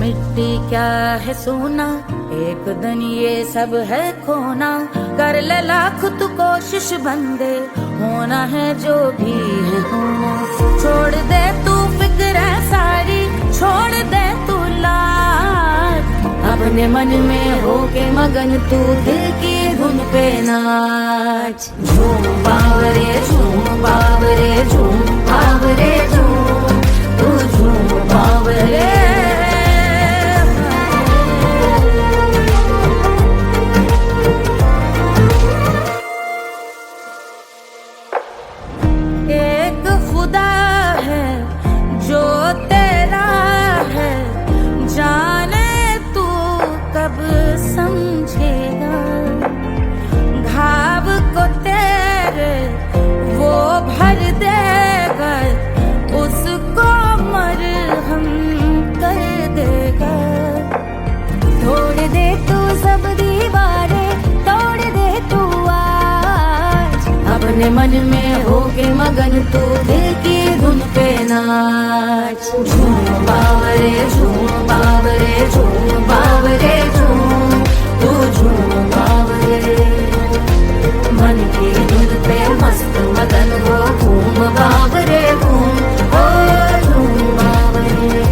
मिट्टी क्या है सोना, एक दिन ये सब है खोना। कर ले लाख तू कोशिश बंदे, होना है जो भी है होना। छोड़ दे तू फिक्र सारी, छोड़ दे तू लाज, अपने मन में होके मगन तू दिल की धुन पे नाच। झूम बावरे झूम बावरे झूम बावरे झूम, तू झूम बावरे। एक खुदा है जो तेरा है, जाने तू कब समझेगा। घाव को तेरे वो भर देगा, उसको मरहम कर देगा। तोड़ दे तू सब दीवारें, तोड़ दे तू आज, अपने मन में होके मगन तू दिल की धुन पे नाच। झूम बावरे झूम बावरे झूम बावरे झूम, तू झूम बावरे। मन की धुन पे मस्त मगन हो, घूम बावरे घूम, ओ झूम बावरे।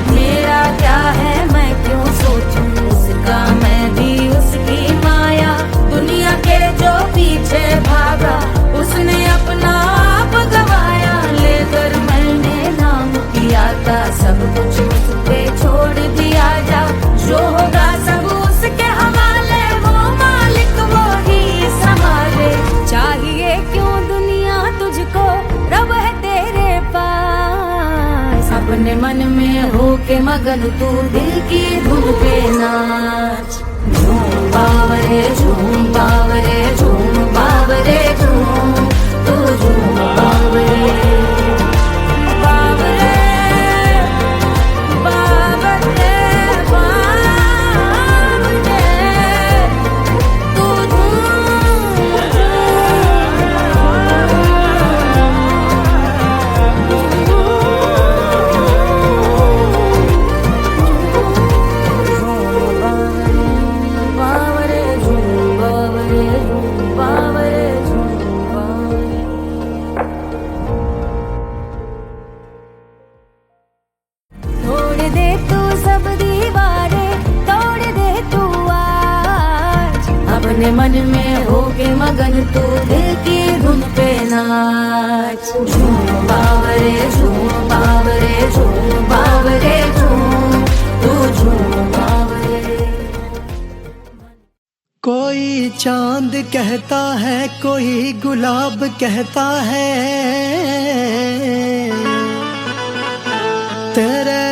मेरा क्या है मैं क्यों सोचूं, उसका मैं भी उसकी माया। दुनिया के जो पीछे भागा, उसने अपना आप गवाया। लेकर मैंने नाम किया था, सब कुछ उस पे छोड़ दिया जा। जो होगा सब उसके हवाले, वो मालिक वो ही संभाले। चाहिए क्यों दुनिया तुझको, रब है तेरे पास। अपने मन में होके मगन तू दिल की धुन पे नाच। झूम बावरे झूम बावरे झूम बावरे झूम, तू झूम बावरे। बावरे बावरे बावरे, तू अपने मन में होके मगन तू दिल की धुन पे नाच। झूम बावरे झूम बावरे झूम बावरे झूम, तू झूम बावरे। कोई चांद कहता है, कोई गुलाब कहता है, तेरे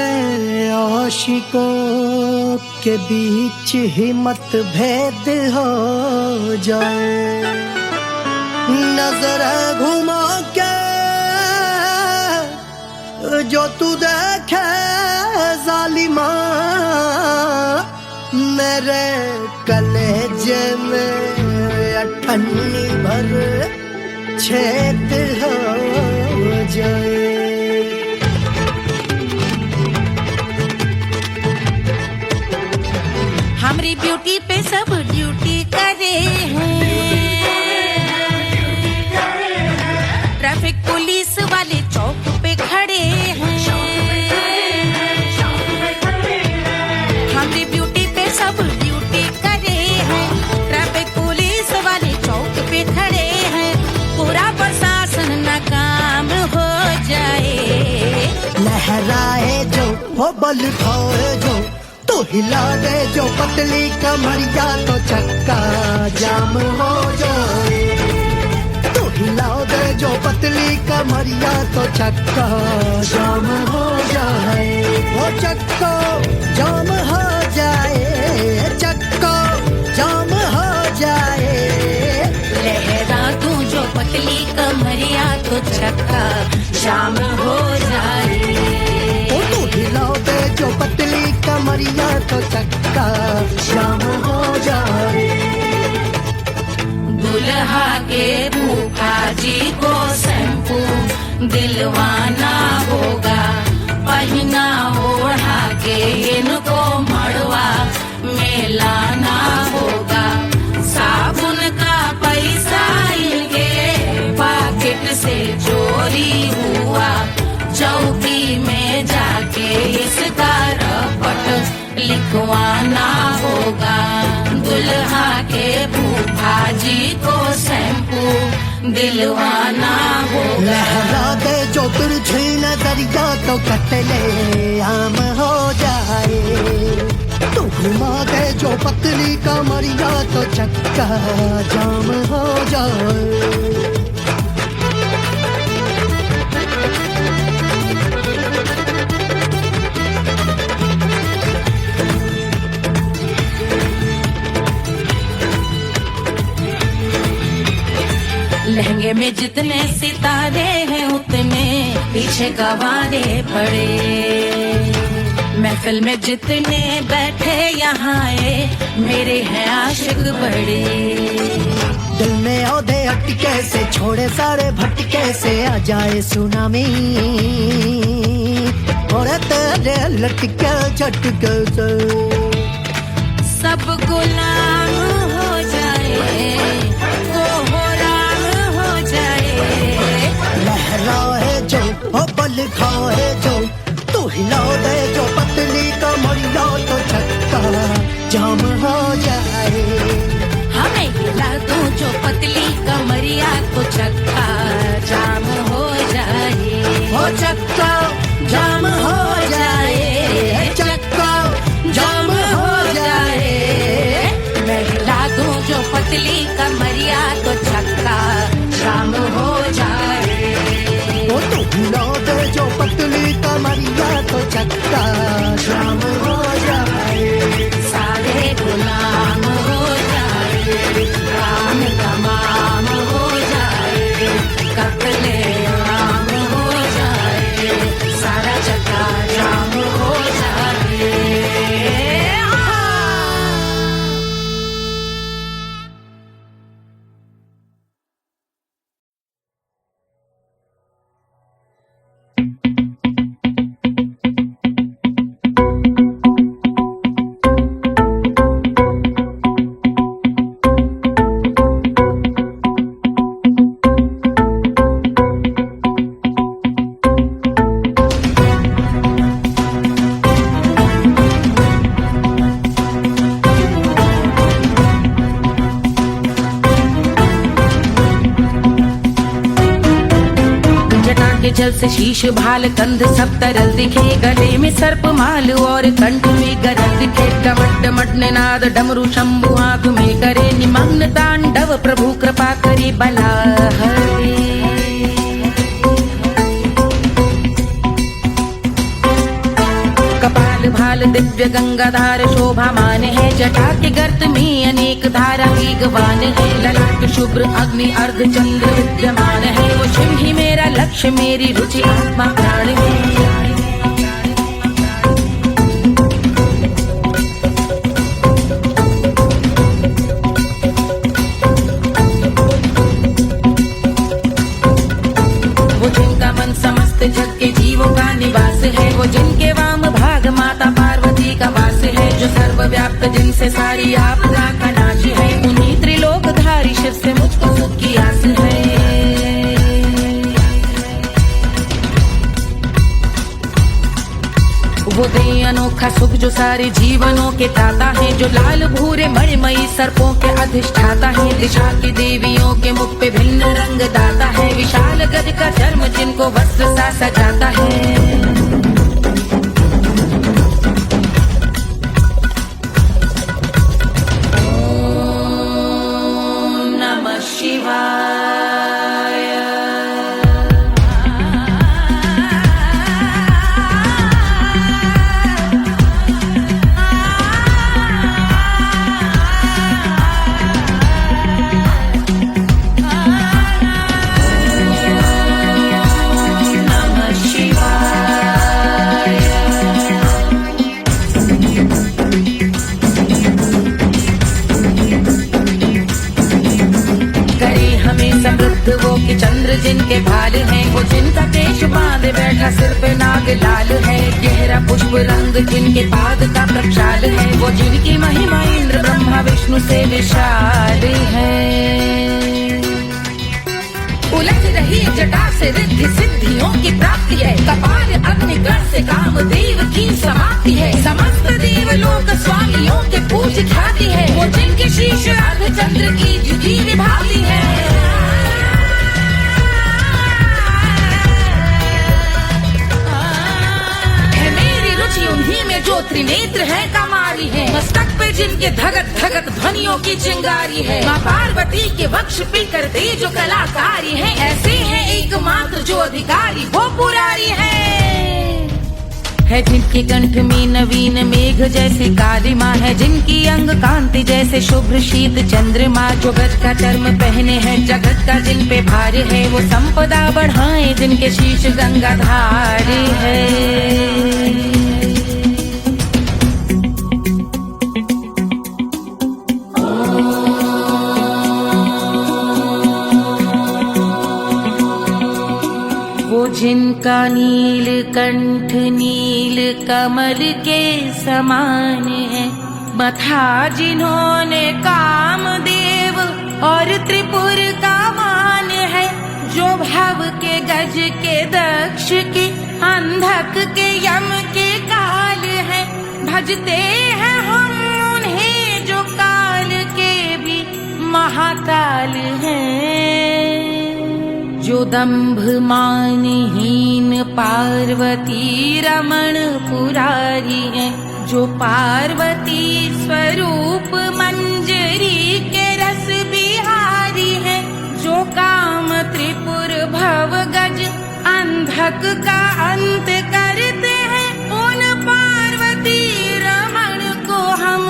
आशिकों के बीच ही मतभेद हो जाए। नजर घुमा के जो तू देखे जालिमा, मेरे कलेजे में अठन्नी भर छेद हो जाए। हमारी ब्यूटी पे सब ड्यूटी करे हैं, ट्रैफिक पुलिस वाले चौक पे खड़े हैं। हमारी ब्यूटी पे सब ड्यूटी करे हैं, ट्रैफिक पुलिस वाले चौक पे खड़े हैं। पूरा प्रशासन नाकाम हो जाए। लहराए जो वो बल खाए जो, तो हिला दे जो पतली कमरिया, तो चक्का जाम हो जाए। तो हिला दे जो पतली कमरिया, तो चक्का जाम हो जाए। वो चक्का जाम हो जाए, चक्का जाम हो जाए। लहरा तू जो पतली कमरिया, तो चक्का जाम हो जाए। ओ तो हिला दे जो पतली कमरिया, तो चक्का जाम हो जाए। दुल्हा के फूफा जी को शैम्पू दिलवाना होगा, पहना ओढ़ा के लगवाना होगा, दुल्हा के फूफा जी को शैम्पू दिलवाना होगा। लहरा दे जो तिरछी नजरिया तो कतले आम हो जाए, तू घुमा दे जो पतली कमरिया तो चक्का जाम हो जाए। लहंगे में जितने सितारे हैं उतने पीछे गवारे पड़े, महफिल में जितने बैठे यहाँ आए मेरे हैं आशिक बड़े। दिल में औधे अटके से छोड़े सारे भटके से आ जाए सुनामी, और तेरे लटके झटके से सब गुलाम हो जाए, लहराए जो ओ बल खाए जो, तू हिला दे जो पतली कमरिया तो चक्का जाम हो जाए। हमें हिला दूं जो पतली कमरिया तो चक्का जाम हो जाए, हो चक्का जाम हो जाए, चक्का जाम हो जाए। मैं हिला दूं जो पतली कमरिया तो चक्का जाम हो जाए, वो तो हिला दे जो पतली कमरिया तो चक्का जाम हो जाए। सारे गुलाम हो जाए, काम तमाम हो जाए, कत्ले आम हो जाए, सारा चक्का जाम हो जाए। जल से शीश भाल कंध सब तरल दिखे, गले में सर्प माल और कंठ में गरज दिखे। डमट डमट निनाद डमरू शंभु आंख में करे निमग्न तांडव, प्रभु कृपा करे बला हरे। कपाल भाल दिव्य गंगाधार शोभामान है, जटा के गर्त में अनेक धारा वेगवान है। ललाट शुभ्र अग्नि अर्ध चंद्र विद्यमान है, वो शिव ही मेरा लक्ष्य मेरी रुचि आत्मा प्राण है। वो जिनका मन समस्त जग के जीवों का निवास है, वो जिनके वाम भाग माता पार्वती का वास है, जो सर्वव्याप्त जिनसे सारी आपदा का नाश है, उन्हीं त्रिलोकधारी शिव से मुझको सुख की आस है। वो दे अनोखा सुख जो सारे जीवनों के दाता है, जो लाल भूरे मणिमयी सर्पों के अधिष्ठाता है, दिशा की देवियों के मुख पे भिन्न रंग दाता है, विशाल गज का चर्म जिनको वस्त्र सा सजाता है। वो कि चंद्र जिनके भाल हैं, वो जिनका केश बांधे बैठा सिर पे नाग लाल है, गहरा पुष्प रंग जिनके पाद का प्रक्षाल है, वो जिनकी महिमा इंद्र ब्रह्मा विष्णु से विशाल है। उलझ रही जटा से रिद्धि सिद्धियों की प्राप्ति है। कपाल अग्निगण से कामदेव की समाप्ति है। समस्त देवलोक स्वामियों के पूज ख्याति है। वो जिनके शीश अर्धचंद्र की द्युति विभाती है। उन्हीं में जो त्रिनेत्र है कमारी है। मस्तक पे जिनके धगत धगत ध्वनियों की चिंगारी है। माँ पार्वती के वक्ष पे करते जो कलाकारी है। ऐसे है एकमात्र जो अधिकारी वो पुरारी है जिनके कंठ में नवीन मेघ जैसे काली माँ है। जिनकी अंग कांति जैसे शुभ्र शीत चंद्रमा। जो गज का चर्म पहने हैं जगत का जिन पे भार है। वो संपदा बढ़ाए जिनके शीश गंगाधार है। जिनका नील कंठ नील कमल के समान है। मथा जिन्होंने कामदेव और त्रिपुर का मान है। जो भव के गज के दक्ष के अंधक के यम के काल है। भजते हैं हम उन्हें जो काल के भी महाकाल हैं। जो दंभ मानहीन पार्वती रमण पुरारी है। जो पार्वती स्वरूप मंजरी के रस बिहारी है। जो काम त्रिपुर भव गज अंधक का अंत करते हैं। उन पार्वती रमण को हम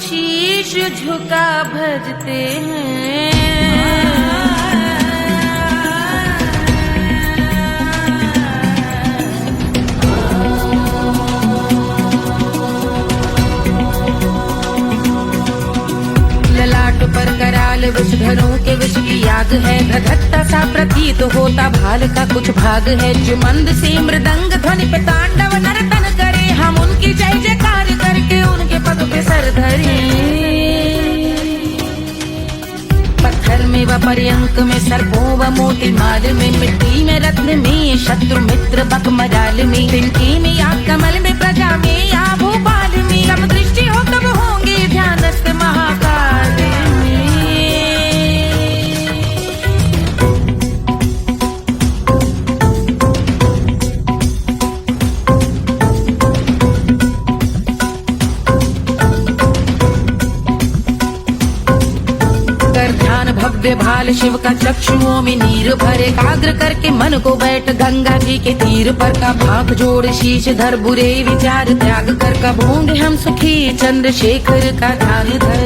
शीश झुका भजते हैं। पर कराल विषधरों के विष की याग है। धधकता सा प्रतीत होता भाल का कुछ भाग है। जो मंद से मृदंग ध्वनि पे तांडव नर्तन करे। हम उनकी जय जयकार करके उनके पद पे सर धरे। पत्थर में व पर्यंक में सर्पों व मोती माल में। मिट्टी में रत्न में शत्रु मित्र बक मजाल में। तिनके में या कमल में प्रजा में या भोपाल में। जब दृष्टि हो तब होंगे ध्यानस्थ महाकाल। भव्य भाल शिव का चक्षुओं में नीर भरे। एकाग्र करके मन को बैठ गंगा जी के तीर पर। का भाग जोड़ शीश धर बुरे विचार त्याग कर। कब होंगे हम सुखी चंद्रशेखर का ध्यान धर।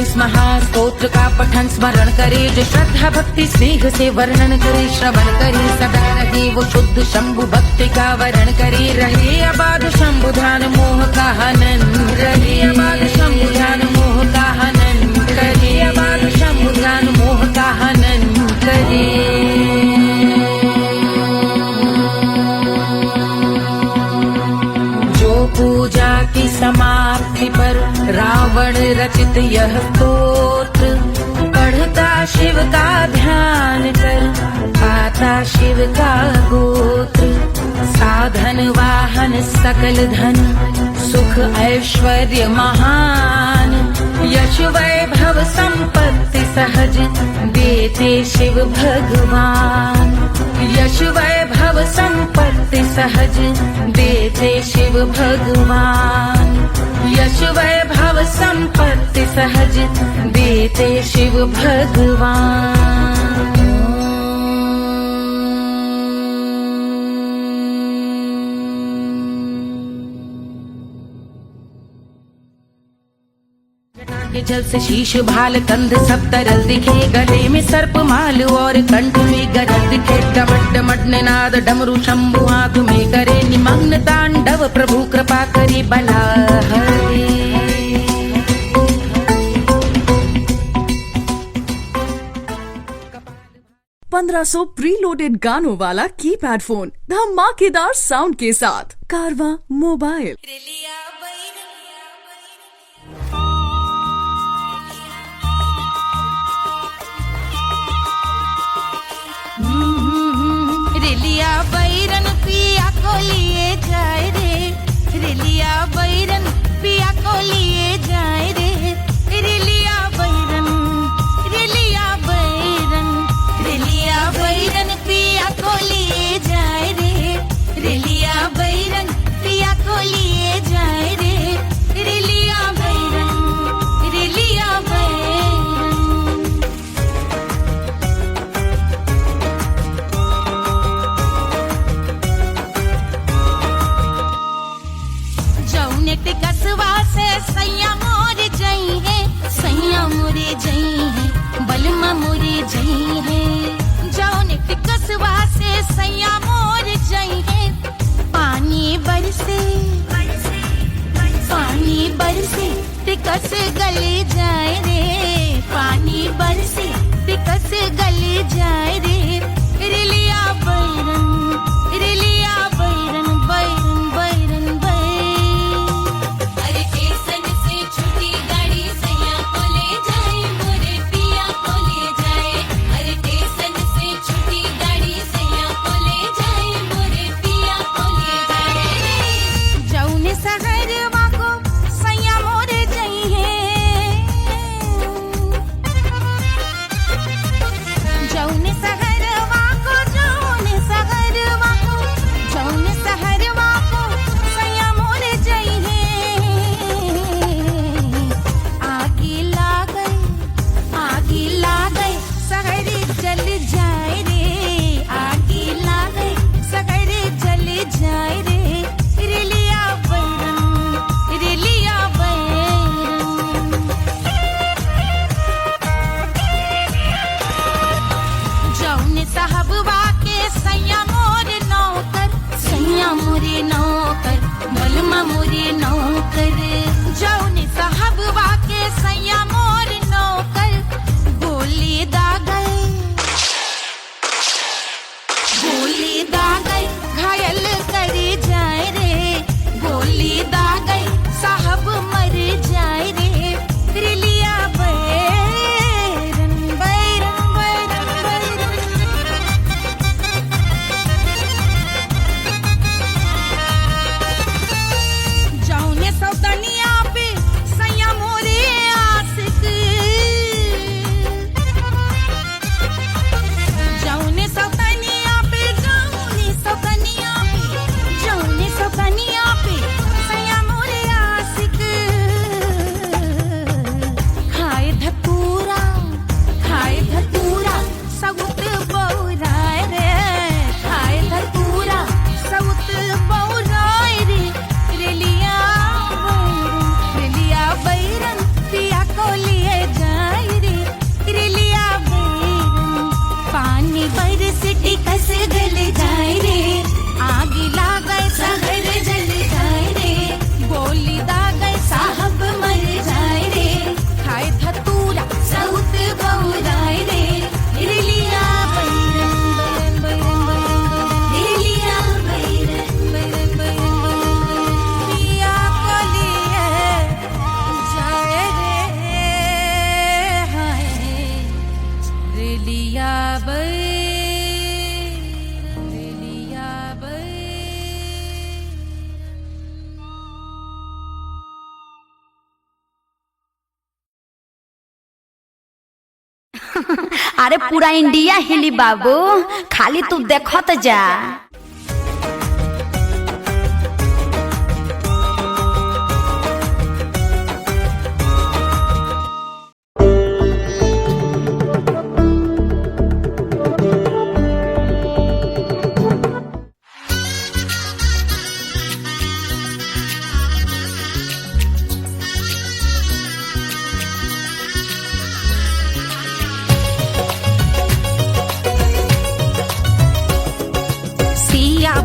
इस महास्तोत्र का पठन स्मरण करे। जो श्रद्धा भक्ति स्नेह से वर्णन करे। श्रवण करे सदा रहे वो शुद्ध शंभु भक्ति का वर्ण करे। रहे अबाध शंभु ध्यान मोह का हनन। रहे अबाध शंभु ध्यान मोह का हनन करे। अबाध शंभु ध्यान मोह का हनन करे। पूजा की समाप्ति पर रावण रचित यह स्तोत्र। पढ़ता शिव का ध्यान कर पाता शिव का गोत्र। साधन वाहन सकल धन सुख ऐश्वर्य महान। यश वैभव संपत्ति सहज देते शिव भगवान। यश वैभव संपत्ति सहज देते शिव भगवान। यश वैभव संपत्ति सहज देते शिव भगवान। के जल से शीश भाल कंध सब तरल दिखे। गले में सर्प माल और कंठ में गरल दिखे। डमट डमट निनाद डमरू शंभु हाथ में करे। निमग्न तांडव प्रभु कृपा करे बला हरे। 1500 प्रीलोडेड गानों वाला कीपैड फोन धमाकेदार साउंड के साथ। कारवां मोबाइल। रेलिया बैरन पिया को लिए जाए रे, रेलिया बैरन पिया को लिए जाए रे, रेलिया बैरन, रेलिया बैरन, रेलिया बैरन पिया को लिए जाए रे, रेलिया बैरन पिया को लिए जाए रे, रेलिया बैरन, रेलिया बैरन। जौनेट कसवा से सैया मोर जई है, सैया मोरे जई है, बलमा मोरे जई है। जौनेट कसवा से सैया मोर जई है, पानी बरसे, पानी बरसे टिकस गले जाए रे, पानी बरसे टिकस गले जाए रे, रेलिया बैरन, रेलिया बैरन, बैरन बैरन बैरन। अरे स्टेशन से छुट्टी गाड़ी सैया को ले जाए, मोरे पिया को ले जाए। अरे स्टेशन से छुट्टी गाड़ी सैया को ले जाए, मोरे पिया को ले जाए। जौने सहरवा को सैया मोरे जई है, जौने सहरवा को, जौने सहरवा को, जौने सहरवा को सैया मोरे जई है। आगी लागल, आगी लागल सहरे जल जाए रे, आगी लागल सहरे जल जाए रे, रेलिया बैरन, रेलिया बैरन। जौने साहबवा के सैया मोरे नौकर, सैया मोरे नौकर, बलमा मोरे नौकर। जौने साहबवा के सैया मोरे नौकर, गोली दागल, गोली दागल घायल करे जाए रे, गोली दागल साहब मर जाए रे, रेलिया बैरन, बैरन बैरन बैरन। जौने सौतनिया पे सैया मोरे आशिक, जौने सौतनिया पे, जौने सौतनिया पे, जौने सौतनिया पे सैया मोरे आशिक। खाए धतूरा, खाए धतूरा सउत बौराए रे, खाए धतूरा सउत बौराए रे, रेलिया बैरन, रेलिया बैरन पिया को लिए जाए रे, रेलिया बैरन। पानी बरस टिकस गल जाए रे, आग लागल सहर जल जाए रे, गोली दागल साहब मर जाए रे, खाए धतूरा सउत बौराए रे, रेलिया बैरन, बैरन बैरन बैरन, रेलिया बैरन, बैरन बैरन बैरन। पिया को लिए जाए रे, हाय रेलिया बैरन, रेलिया बैरन। अरे पूरा इंडिया हिली बाबू, खाली तू देखत जा।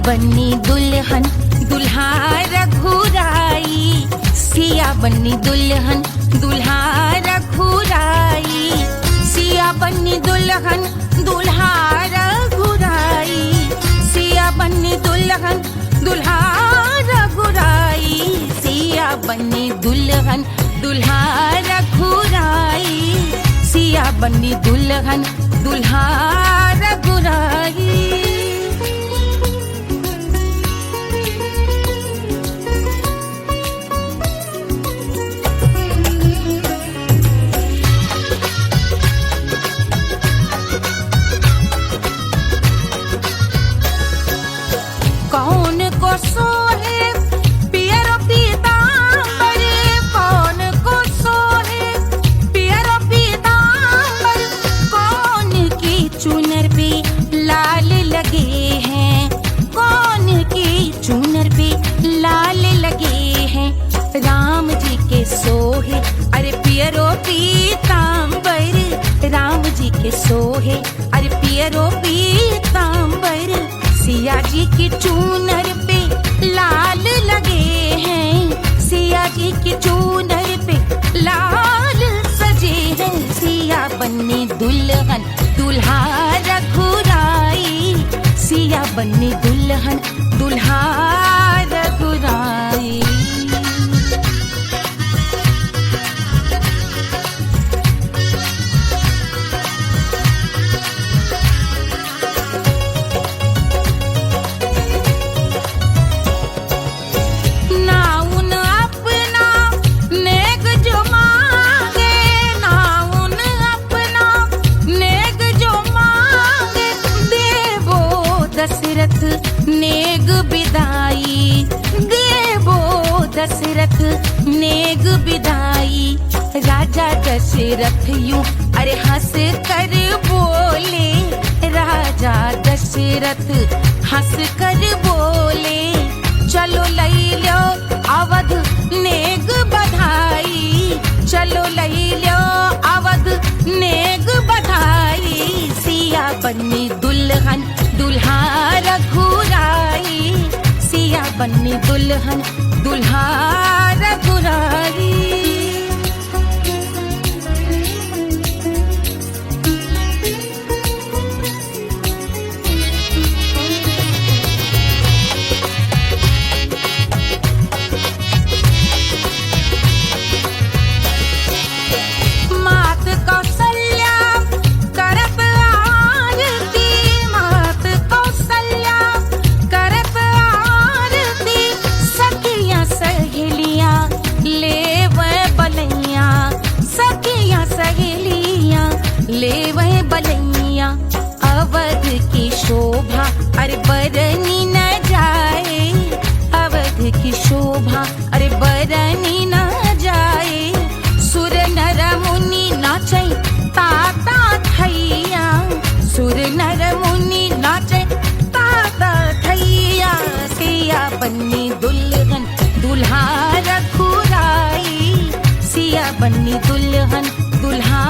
बन्नी दुल्हन दुल्हा रघुराई, सिया बन्नी दुल्हन दुल्हा रघुराई, सिया बन्नी दुल्हन दुल्हा रघुराई, सिया बनी दुल्हन दुल्हा रघुराई, सिया बनी दुल्हन दुल्हा रघुराई, सिया बनी दुल्हन दुल्हा रघुराई। कौन को सोहे पियरो पीतांबर, कौन को सोहे पियरो पीतांबर, कौन की चुनर पे लाल लगे हैं, कौन की चुनर पे लाल लगे हैं। राम जी के सोहे अरे पियरो पीतांबर, राम जी के सोहे अरे पियरो पीतांबर, सिया जी की चूनर पे लाल लगे हैं, सिया जी की चूनर पे लाल सजे हैं। सिया बनी दुल्हन दुल्हा रघुराई, सिया बनी दुल्हन दुल्हा रघुराई। दशरथ नेग विदाई, देवो दशरथ नेग विदाई। राजा दशरथ यूं अरे हंस कर बोले, राजा दशरथ हंस कर बोले, चलो लई लो अवध नेग बधाई, चलो लई लो अवध नेग बधाई। सिया बनी दुल्हन दुल्हा रघुराई, सिया बनी दुल्हन दुल्हा रघुराई। ले वह बलैया अवध की शोभा अरे बरनी न जाए, अवध की शोभा अरे बरनी न जाए। सुर नर मुनि नाचे ताता थैया, सुर नर मुनि नाचे ताता थैया। सिया बनी दुल्हन दुल्हा रघुराई, सिया बनी दुल्हन दुल्हा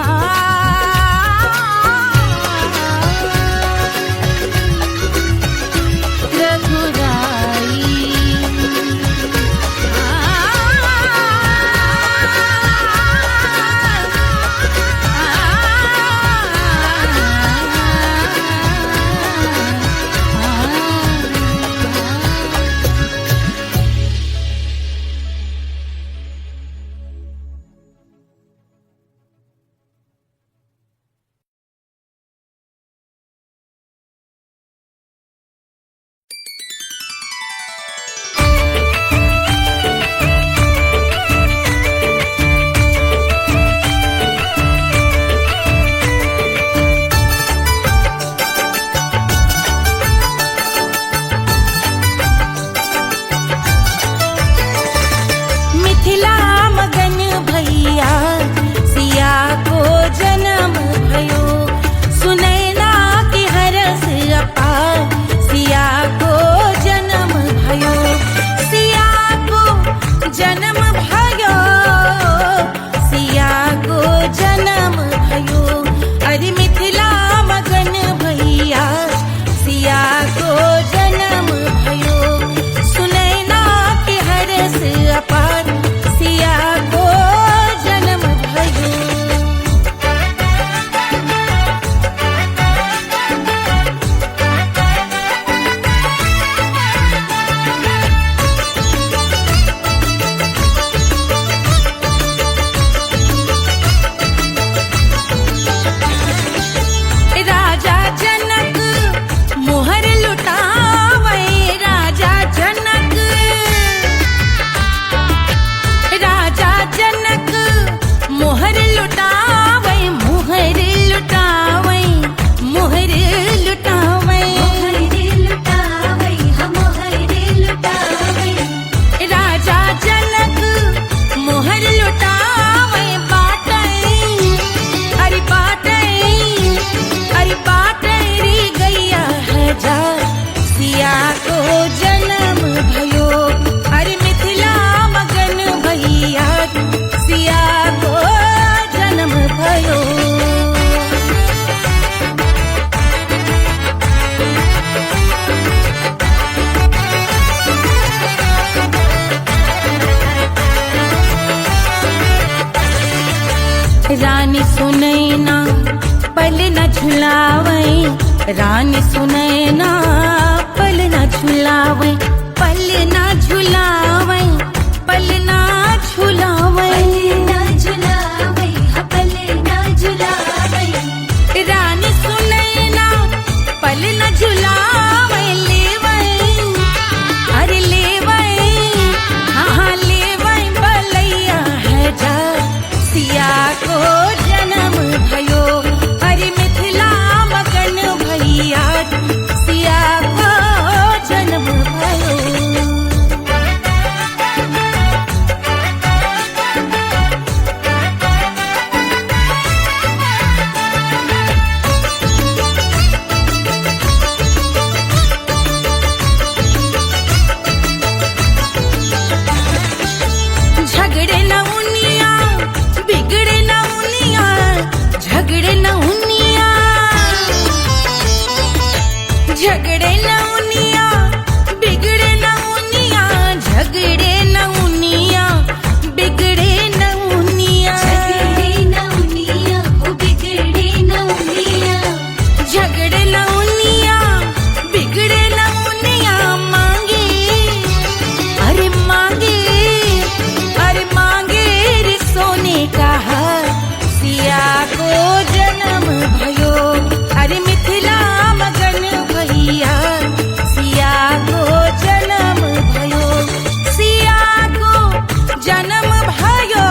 झुलावे रानी सुनैना पल न झुलावे पल न झुलावे पल न झुलावे पल न झुलावे रानी सुनैना पल न झुलावे लेवे अरे लेवे हाँ लेवे बलैया है जा सिया को जन्म भयो अरे मिथिला मगन भैया सिया को जन्म भयो। झगड़े न उनिया बिगड़े न उनिया झगड़े न उनिया झगड़े न उनिया बिगड़े न उनिया झगड़े न उनिया बिगड़े न उनिया झगड़े न उनिया बिगड़े न उनिया झगड़े न उनिया बिगड़े न उनिया मांगे अरे मांगे रे सोने का हार सिया को जन्म भयो अरे मिथिला मगन भैया सिया को जन्म भयो सिया को जन्म भयो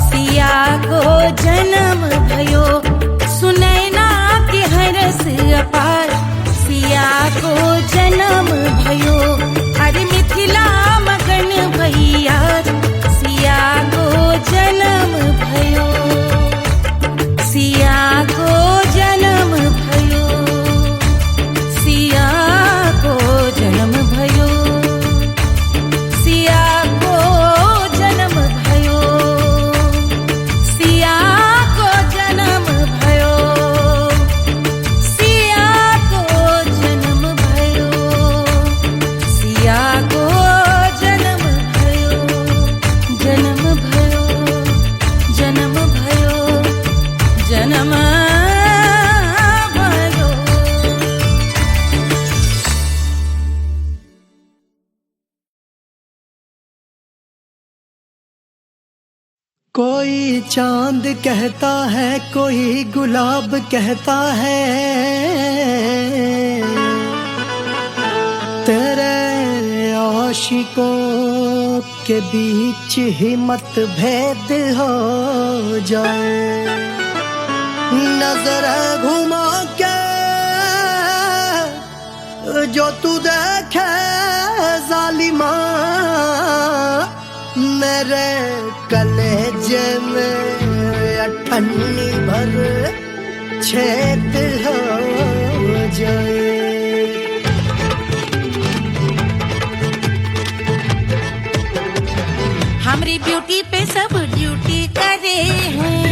सिया को जन्म भयो सुनैना के हरस अपार सिया को जन्म भयो अरे मिथिला मगन भैया सिया को जन्म भयो सिया को जन्म भयो सिया को जन्म भयो सिया को जन्म भयो सिया को जन्म भयो सिया को जन्म भयो सिया को जन्म भयो जन्म भयो जन्म भयो जन्म भयो। कोई चांद कहता है कोई गुलाब कहता है तेरे आशिकों के बीच ही मतभेद हो जाए नजर घुमा के जो तू देखे जालिमा मेरे कलेजे में अठन्नी भर छेद हो जाए। हमारी ब्यूटी पे सब ड्यूटी करे हैं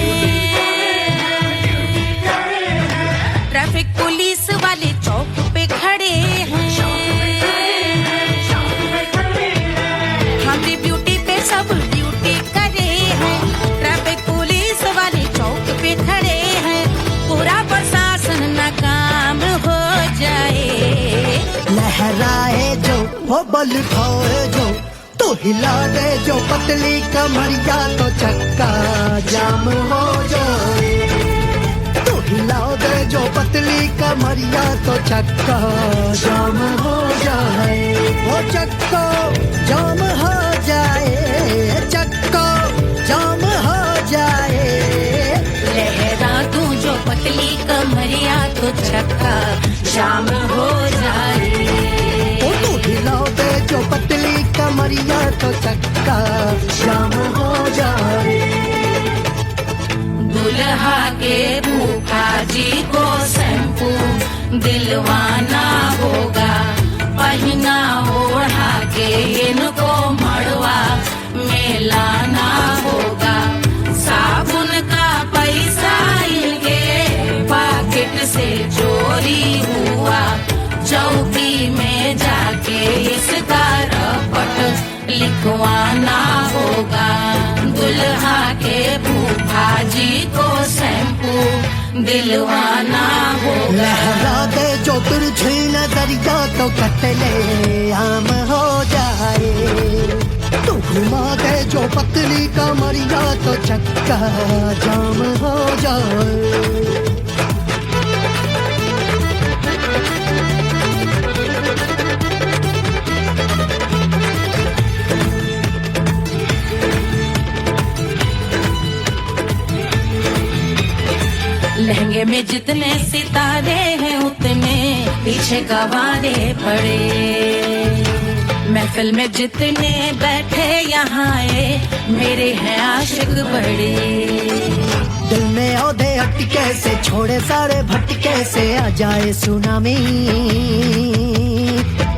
ट्रैफिक पुलिस वाले चौक पे खड़े हैं हमारी ब्यूटी पे सब ड्यूटी करे हैं ट्रैफिक पुलिस वाले चौक पे खड़े हैं पूरा प्रशासन नाकाम हो जाए लहराए जो वो बल खाए जो तो हिला दे जो पतली कमरिया तो चक्का जाम हो जाए तो हिला दे जो पतली कमरिया तो चक्का जाम हो जाए वो चक्का जाम हो जाए चक्का जाम हो जाए लहरा तू जो पतली कमरिया तो चक्का जाम हो जाए ओ तो हिला दे जो पतली कमरिया तो चक्का जाम हो जाए। दुल्हा के फूफा जी को शैम्पू दिलवाना होगा पहना ओढ़ा के इनको मड़वा में लाना होगा साबुन का पैसा इनके पाकिट से चोरी हुआ चौकी में जाके इसका रपट लिखवाना होगा। दुल्हा के फूफा जी को शैम्पू दिलवाना होगा। लहरा दे जो तुझे नजरिया तो कतले आम हो जाए, तू घुमा दे जो पतली कमरिया तो चक्का जाम हो जाए। लहंगे में जितने सितारे हैं उतने पीछे गवारे पड़े, महफिल में जितने बैठे यहाँ आए मेरे हैं आशिक बड़े। दिल में औधे हटके से छोड़े सारे भटके से आ जाए सुनामी,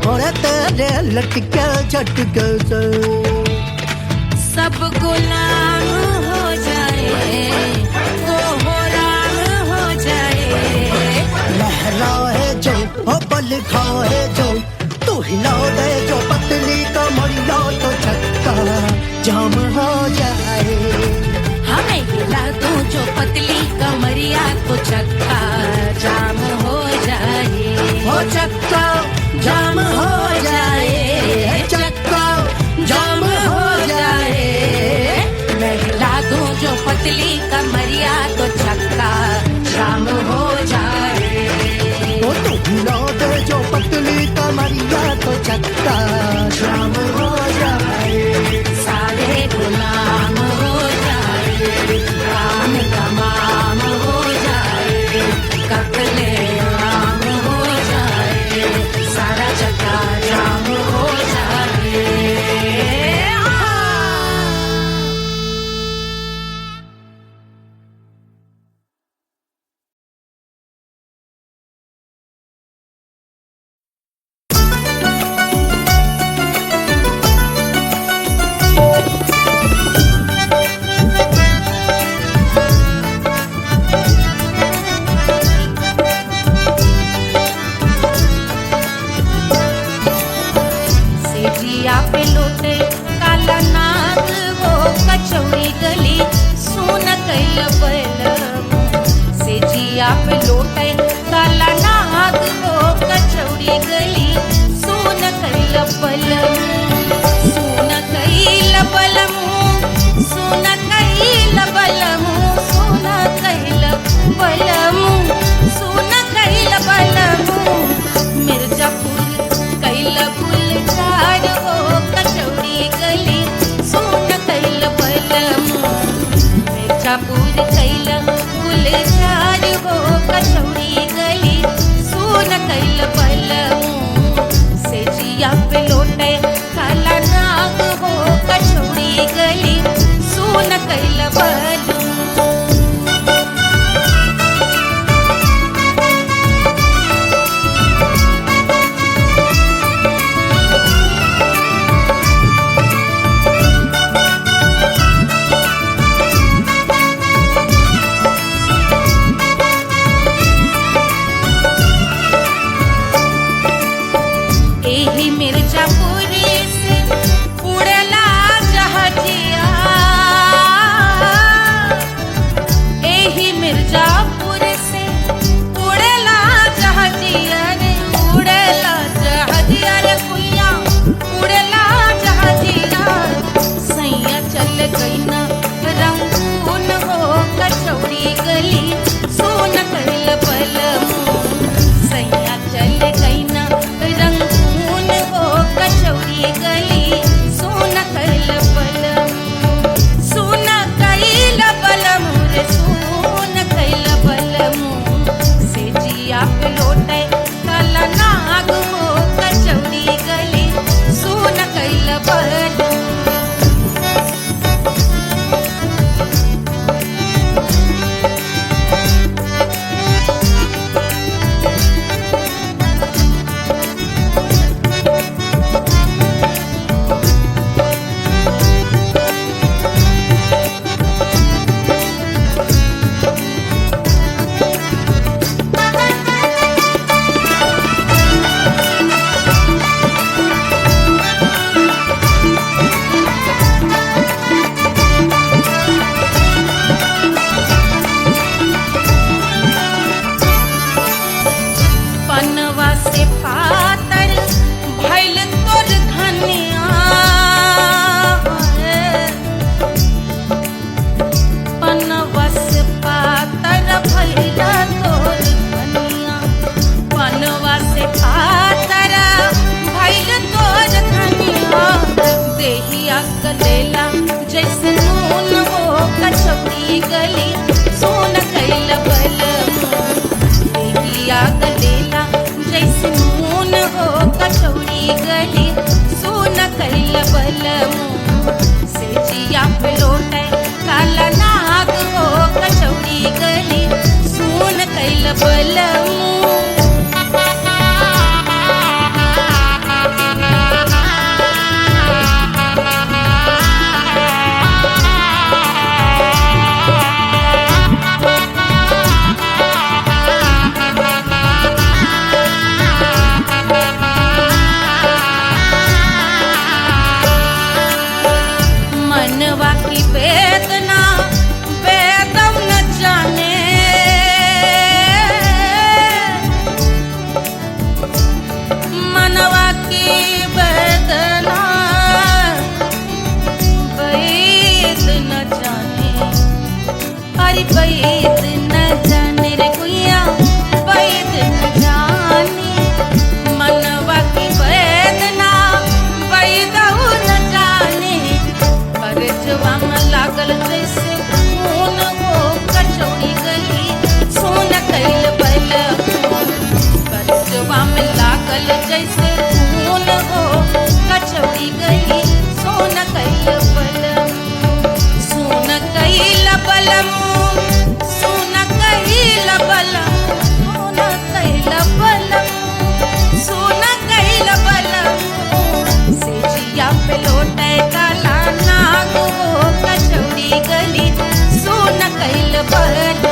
और तेरे लटके झटके से सब गुलाम हो जाए, लहराए जो ओ बल खाए जो, तू हिला दे जो पतली कमरिया तो चक्का जाम हो जाए। हमें हिला दो जो पतली कमरिया तो चक्का जाम हो जाए, हो चक्का जाम हो जाए, चक्का जाम हो जाए। मैं हिला दूं जो पतली कमरिया तो चक्का जाम हो जाए। ओ तू हिला दे जो पतली कमरिया तो चक्का जाम हो जाए। सारे गुलाम हो जाए, काम तमाम हो जाए, कत्ले आम हो जाए, सारा चक्का जाम हो जाए। पे लोटे काला नाग वो कचौड़ी गली सुन कैल बलम, से जिया पे लोटे काला नाग वो कचौड़ी गली सुन कैल बलम, सुन कैल बलम, सुन कैल बलम, सुन कैल बलम, सुन कैल बलम। मिर्जापुर कैल गुलजार हो कचौड़ी गली सुन कैल बलम, मिर्जापुर कैल गुलजार हो कचौड़ी गली सुन कैल बलम, से जिया पे लोटे काला नाग हो कचौड़ी गली सुन कैल बलम। एही मिर्जापुर से उड़ला जहाजिया, एही मिर्जापुर से उड़ला जहाजिया रे, उड़ला जहाजिया रे कुइया, उड़ला जहाजिया। सैया चल गई ना रंगून हो कचौड़ी गली सुन कैल बलम, सैया चल गई ना रंगून हो कचौड़ी कचौड़ी गली सोन कैल बलम सोन कैल बलम सोन कैल बलम सोन कैल बलम सोन कैल बलम से जिया पे लोटे काला नाग हो कचौड़ी गली सोन कैल बलम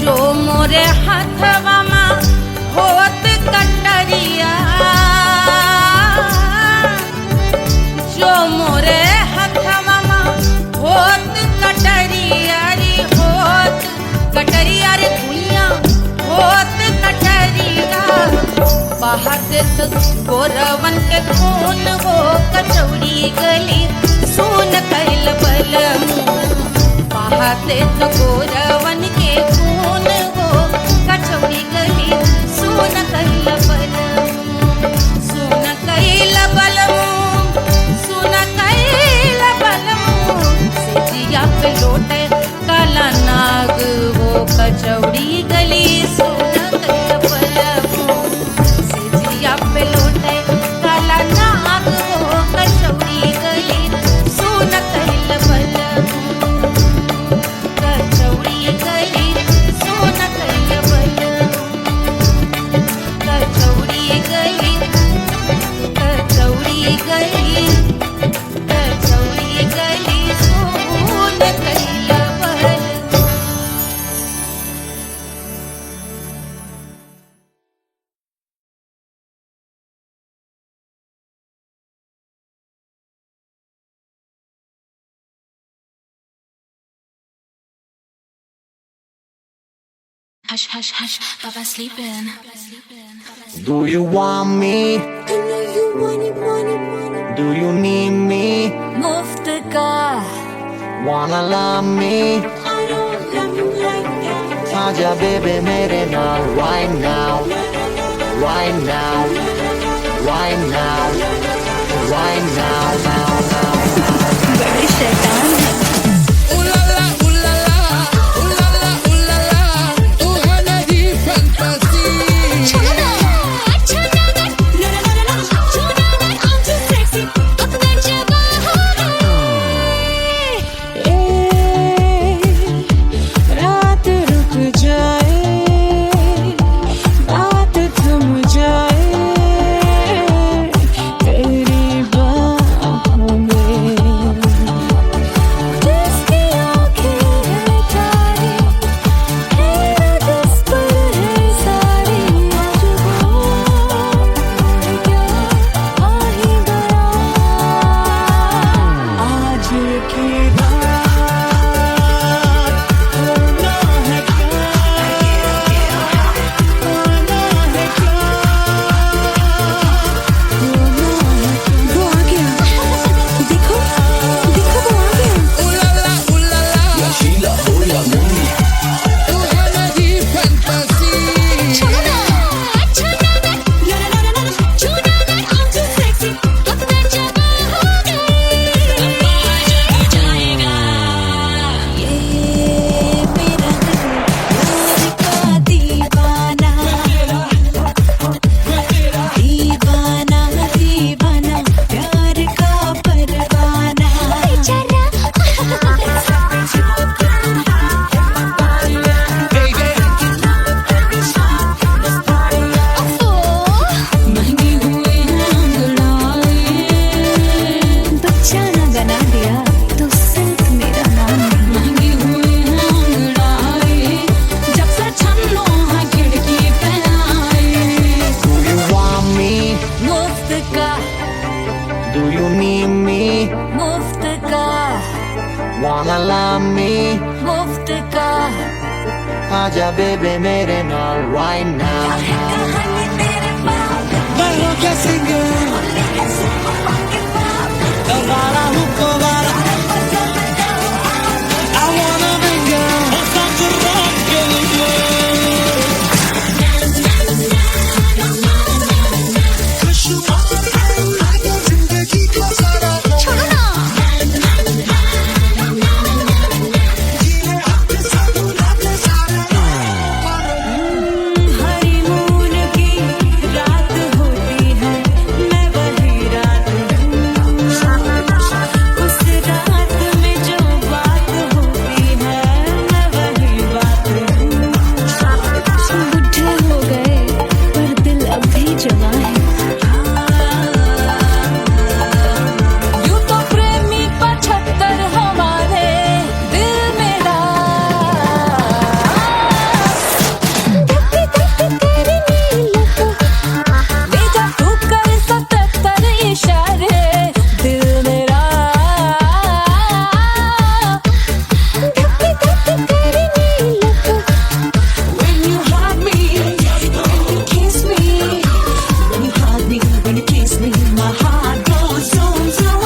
जो मोरे हाथवा में होत कटरिया जो मोरे हाथवा में होत कटरिया रे होत कटरिया रे दुनिया होत कटरिया बाहर से तो गोरवन के खून हो कचौड़ी गली सोन कैल बलम बाहर से तो गोरवन के खून हो कचौड़ी गली सोन कैल बलम सोन कैल बलम सोन कैल बलम से जिया पे लोटे काला नाग हो कचौड़ी गली सोन कैल बलम से जिया पे लोटे काला नाग हो कचौड़ी गली सोन कैल बलम कचौड़ी गली सोन कैल बलम कचौड़ी गली कचौड़ी गली कचौड़ी गली सोन कैल बलम Hush, hush, hush, Baba sleeping. Do you want me? Do you need me? मुफ्त का Wanna love me? आजा baby मेरे नाल right now, right now, right now, right now, now, now. बड़े शैतान है रात रुक जाए बात थम जाए आजा बेबे मेरे नाल right now मैं हो क्या सिंगर दोबारा हूँ दोबारा I wanna be girl और साथ rock के लिए जिंदगी को सारा छोड़ो ना हनीमून की रात होती है मैं वही रात हूँ उस रात में जो बात होती है मैं वही बात हूँ बुढ़े हो गए पर दिल अब भी जवान है यूं तो प्रेमी 75 हमारे दिल में ले जा तू कर 77 इशारे दिल मेरा When you hug me, when you kiss me, when you hug me, when you kiss me, my heart goes zoom zoom.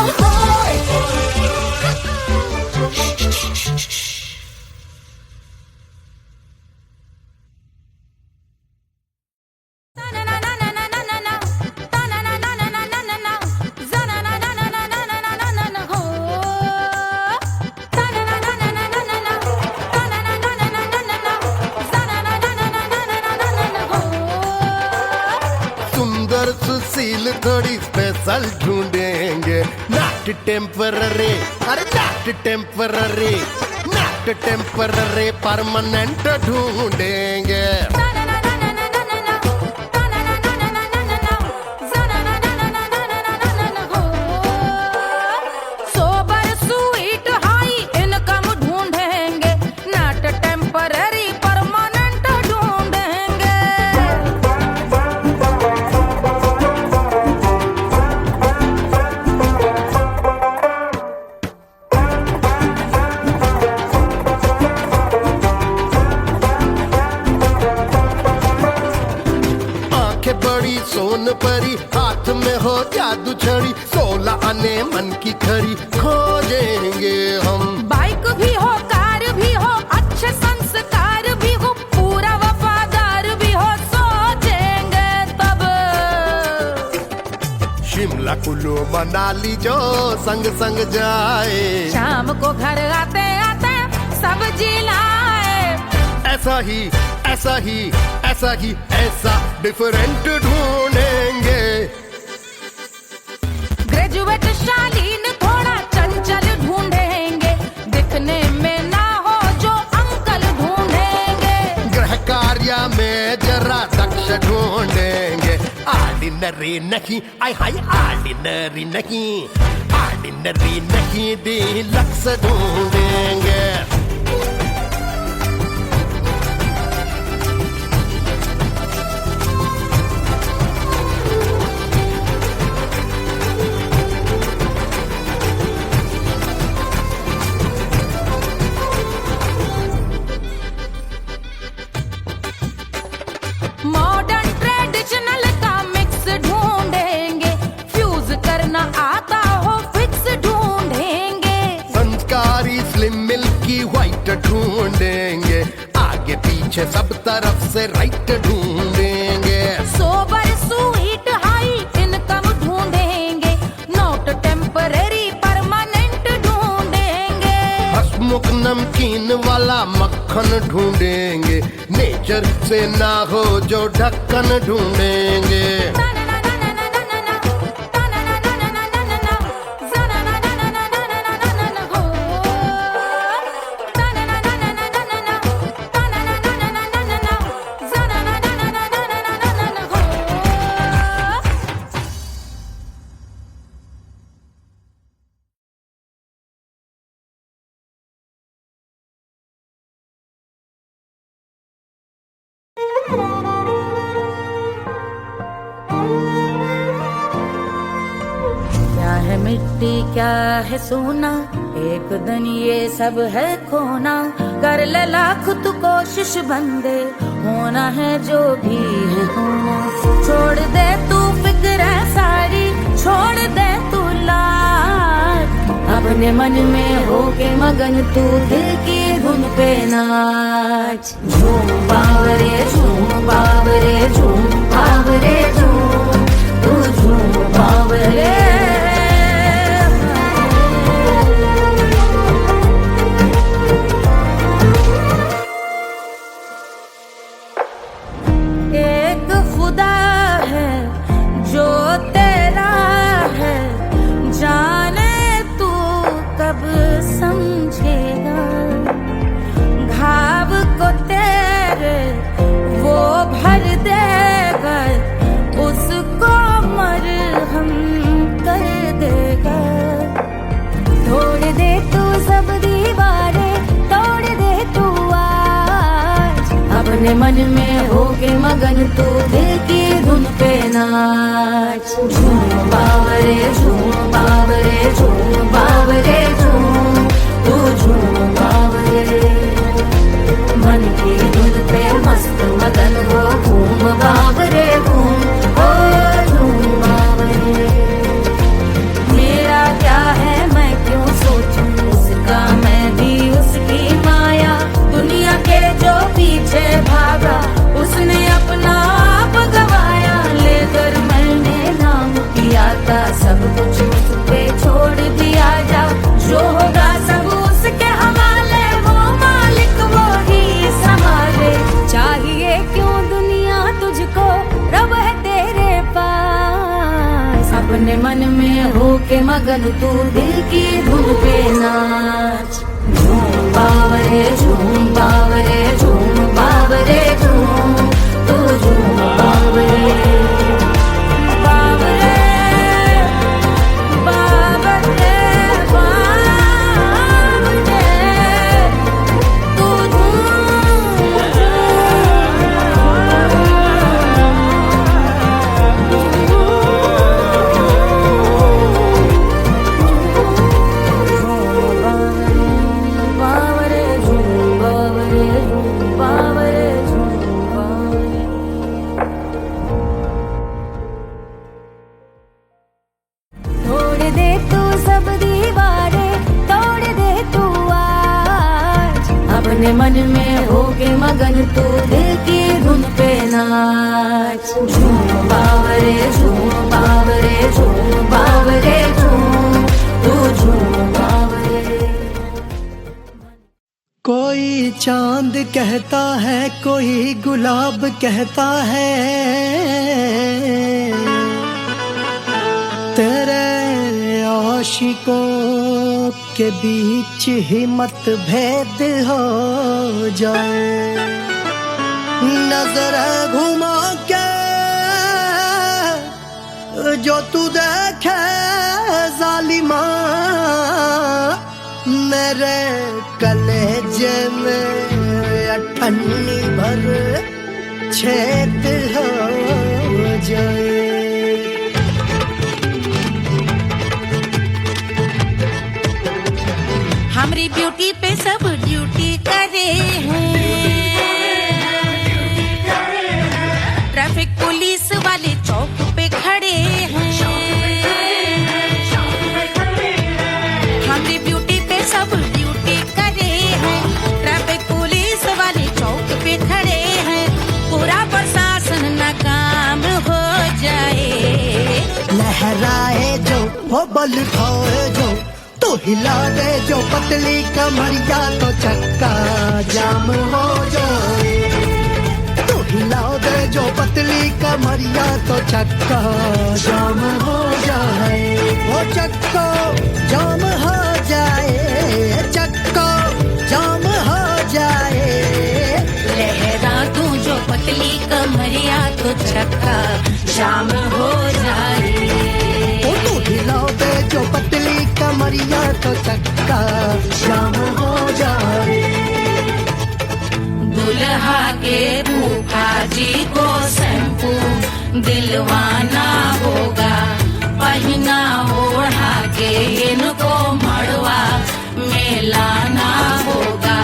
सुंदर सुशील थोड़ी स्पेशल ढूंढेंगे नॉट टेम्पररी अरे not temporary not temporary permanent ढूंढेंगे सोबर स्वीट हाई इनकम ढूंढेंगे not temporary permanent ढूंढेंगे आंखें बड़ी सोन परी हाथ में हो जादू छड़ी 16 आने मन की खरी खोजेंगे हम बाइक भी हो कार भी हो अच्छे संस्कार भी हो पूरा वफादार भी हो सोचेंगे तब शिमला कुल्लू मनाली जो संग संग जाए शाम को घर आते आते सब्जी लाए ऐसा ही ऐसा ही ऐसा ही ऐसा डिफरेंट ढूंढेंगे ग्रेजुएट शालीन थोड़ा चंचल ढूंढेंगे दिखने में ना हो जो अंकल ढूंढेंगे गृह कार्य में जरा दक्ष ढूंढेंगे ऑर्डिनरी नहीं आई हाय ऑर्डिनरी नहीं ऑर्डिनरी नहीं डीलक्स ढूंढेंगे मॉडर्न ट्रेडिशनल का मिक्स ढूंढेंगे फ्यूज करना आता हो फिक्स ढूंढेंगे संस्कारी स्लिम मिल्की व्हाइट ढूंढेंगे आगे पीछे सब तरफ से राइट ढूंढेंगे सोबर स्वीट हाई इनकम ढूंढेंगे नॉट टेम्पररी परमानेंट ढूंढेंगे हसमुख नमकीन वाला मक्खन ढूंढेंगे नेचर से ना हो जो ढक्कन ढूंढेंगे मिट्टी क्या है सोना, एक दिन ये सब है खोना। कर ले लाख तू कोशिश बंदे, होना है जो भी है होना। छोड़ दे तू फिक्र सारी, छोड़ दे तू लाज, अपने मन में होके मगन तू दिल की धुन पे नाच। झूम बावरे झूम बावरे झूम बावरे झूम, तू झूम बावरे। एक खुदा है जो तेरा है, जाने तू कब समझेगा। घाव को तेरे वो भर देगा, उसको मरहम कर देगा। तोड़ दे तू सब दीवारें, तोड़ दे तू आज, अपने मन में होके मगन तू दिल की धुन पे नाच। झूम बावरे झूम बावरे झूम बावरे झूम, तू झूम बावरे। मन की धुन पे मस्त मगन हो, घूम बावरे घूम, ओ झूम बावरे। मेरा क्या है मैं क्यों सोचूं, उसका मैं भी उसकी माया। दुनिया के जो पीछे भागा, उसने अपना आप गवाया। लेकर मैंने नाम किया था, सब कुछ उस पे छोड़ दिया जा। जो होगा सब उसके हवाले, वो मालिक वो ही संभाले। चाहिए क्यों दुनिया तुझको, रब है तेरे पास। अपने मन में होके मगन तू दिल की धुन पे नाच। झूम बावरे झूम बावरे झूम बावरे झूम, तू झूम बावरे। बावरे बावरे बावरे, तू बावरे झूम बावरे झूम बावरे झूम बावरे। तोड़ दे तू सब दीवारें, तोड़ दे तू आज, अपने मन में होके मगन तू दिल की धुन पे नाच। झूम बावरे झूम बावरे झूम बावरे झूम, तू झूम बावरे। कोई चांद कहता है, कोई गुलाब कहता है, तेरे आशिकों के बीच ही मतभेद हो जाए। नजर घुमा के जो तू देखे जालिमा, मेरे कलेजे में अठन्नी भर छेद हो जाए। हमारी ब्यूटी पे सब ड्यूटी करे हैं, ट्रैफिक पुलिस वाले चौक पे खड़े हैं। हमारी ब्यूटी पे सब ड्यूटी करे हैं, ट्रैफिक पुलिस वाले चौक पे खड़े हैं। पूरा प्रशासन नाकाम हो जाए। लहराए जो वो बल खाए जो, तो हिला दे जो पतली कमरिया, तो चक्का जाम हो जाए। तो हिला दे जो पतली कमरिया, तो चक्का जाम हो जाए। वो चक्का जाम हो जाए, चक्का जाम हो जाए। लहरा तू जो पतली कमरिया, तो चक्का जाम हो जाए। तो हिला दे जो पतली कमरिया, तो चक्का जाम हो जाए। दुल्हा के फूफा जी को शैम्पू दिलवाना होगा, पहना ओढ़ा जाके इनको मड़वा में लाना होगा।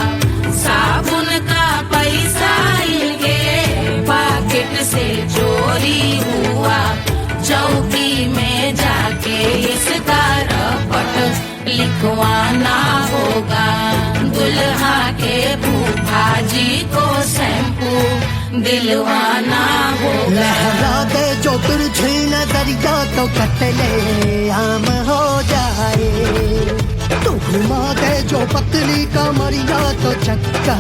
साबुन का पैसा इनके पॉकेट से चोरी हुआ, चौकी में जाके इसका रपट लिखवाना होगा। दुल्हा के फूफा जी को शैम्पू दिलवाना होगा। लहरा दे जो तिरछी नजरिया तो कतले आम हो जाए, तू घुमा दे जो पतली कमरिया तो चक्का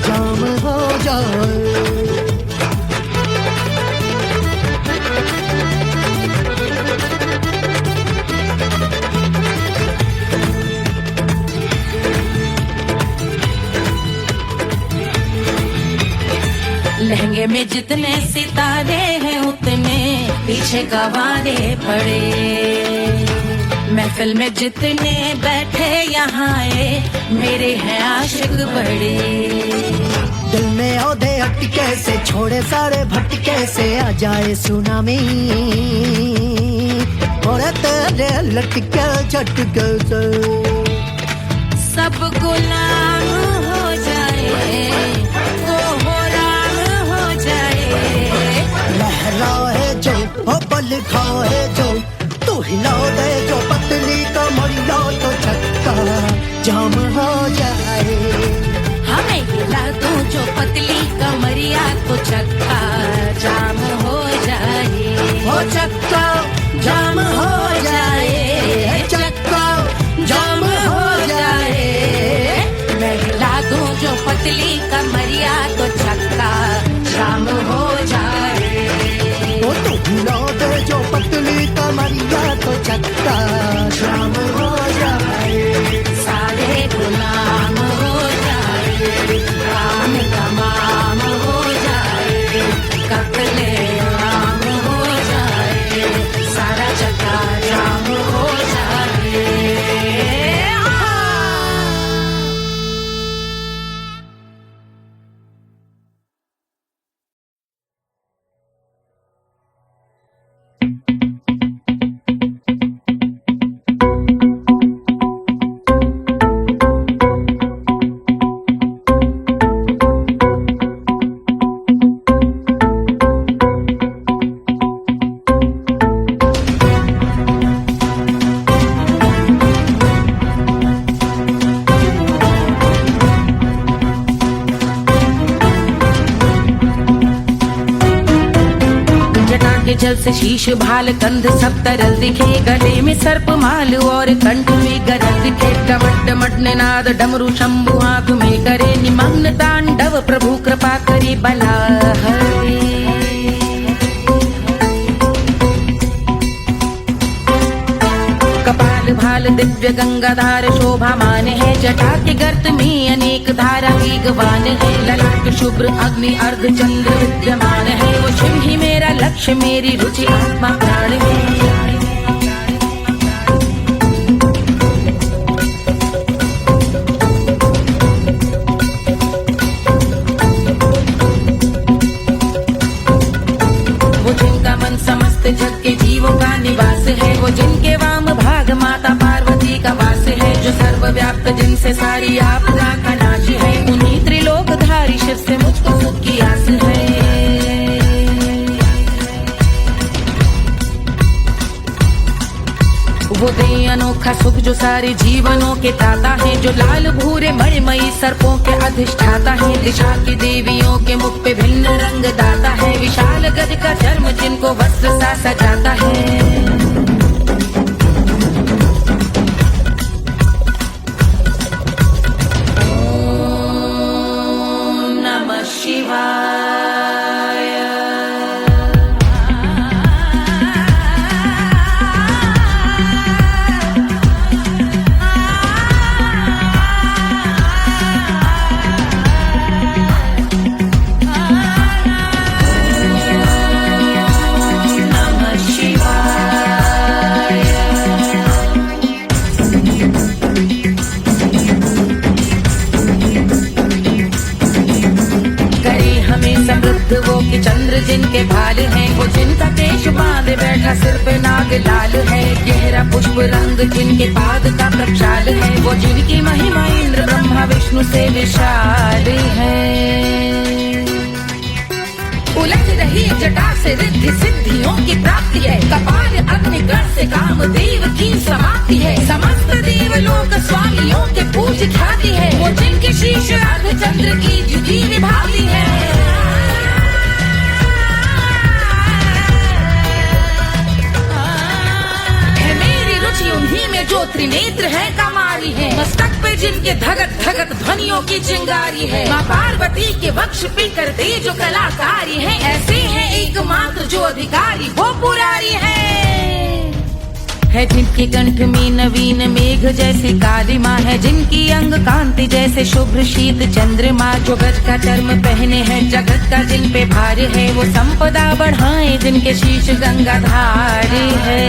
जाम हो जाए। लहंगे में जितने सितारे हैं उतने पीछे गवारे पड़े, महफिल में जितने बैठे यहाँ आए मेरे हैं आशिक बड़े। दिल में औधे अटके से छोड़े सारे भटके से आ जाए सुनामी, और तेरे लटके झटके से सब गुलाम हो जाए, लहराए जो हो पल खाए जो, तू हिला दे जो पतली कमरिया तो चक्का जाम हो जाए। हमें हिला दो जो पतली कमरिया तो चक्का जाम हो जाए। हो चक्का जाम हो जाए, चक्का जाम हो जाए। मैं हिला दूं जो पतली कमरिया तो चक्का जाम हो जाए। वो तू हिला दे जो पतली कमरिया तो चक्का जाम हो जाए। सारे गुलाम हो जाए, काम तमाम हो जाए, कत्ले आम हो जाए, सारा चक्का जाम हो जाए। जल से शीश भाल कंध सब तरल दिखे, गले में सर्प माल और कंठ में गरज दिखे। डमट डमट निनाद डमरू शंभु आंख में करे निमग्न तांडव, प्रभु कृपा करे बला हरे। कपाल भाल दिव्य गंगाधार शोभामान है, जटा के गर्त में अनेक धारा वेगवान है। ललाट शुभ्र अग्नि अर्ध चंद्र विद्यमान है, वो शिव ही मेरा लक्ष्य मेरी रुचि आत्मा प्राण है। वो जिनका मन समस्त जग के जीवों का निवास है, वो जिनके वाम भाग माता पार्वती का वास है। जो सर्वव्याप्त जिनसे सारी आपदा का नाश है, उन्हीं त्रिलोकधारी शिव से मुझको सुख की आस है। वो दे अनोखा सुख जो सारे जीवनों के दाता है, जो लाल भूरे मणिमयी सर्पों के अधिष्ठाता है। दिशा की देवियों के मुख पे भिन्न रंग दाता है, विशाल गज का चर्म जिनको वस्त्र सा सजाता है। वो कि चंद्र जिनके भाल हैं, वो जिनका केश बांधे बैठा सिर पे नाग लाल है। गहरा पुष्प रंग जिनके पाद का प्रक्षाल है, वो जिनकी महिमा इंद्र ब्रह्मा विष्णु से विशाल है। उलझ रही जटा से रिद्धि सिद्धियों की प्राप्ति है, कपाल अग्निगण से कामदेव की समाप्ति है। समस्त देवलोक स्वामियों के पूज ख्याति है, वो जिनके शीश अर्धचंद्र की जुटी विभाती है। उन्हीं में जो त्रिनेत्र है कमारी है, मस्तक पे जिनके धगत धगत ध्वनियों की चिंगारी है। माँ पार्वती के वक्ष पे करते जो कलाकारी है, ऐसे हैं एकमात्र जो अधिकारी वो पुरारी है जिनके कंठ में नवीन मेघ जैसे कालिमा है, जिनकी अंग कांति जैसे शुभ्र शीत चंद्रमा। जो गज का चर्म पहने हैं जगत का जिन पे भार है, वो संपदा बढ़ाए जिनके शीश गंगाधार है।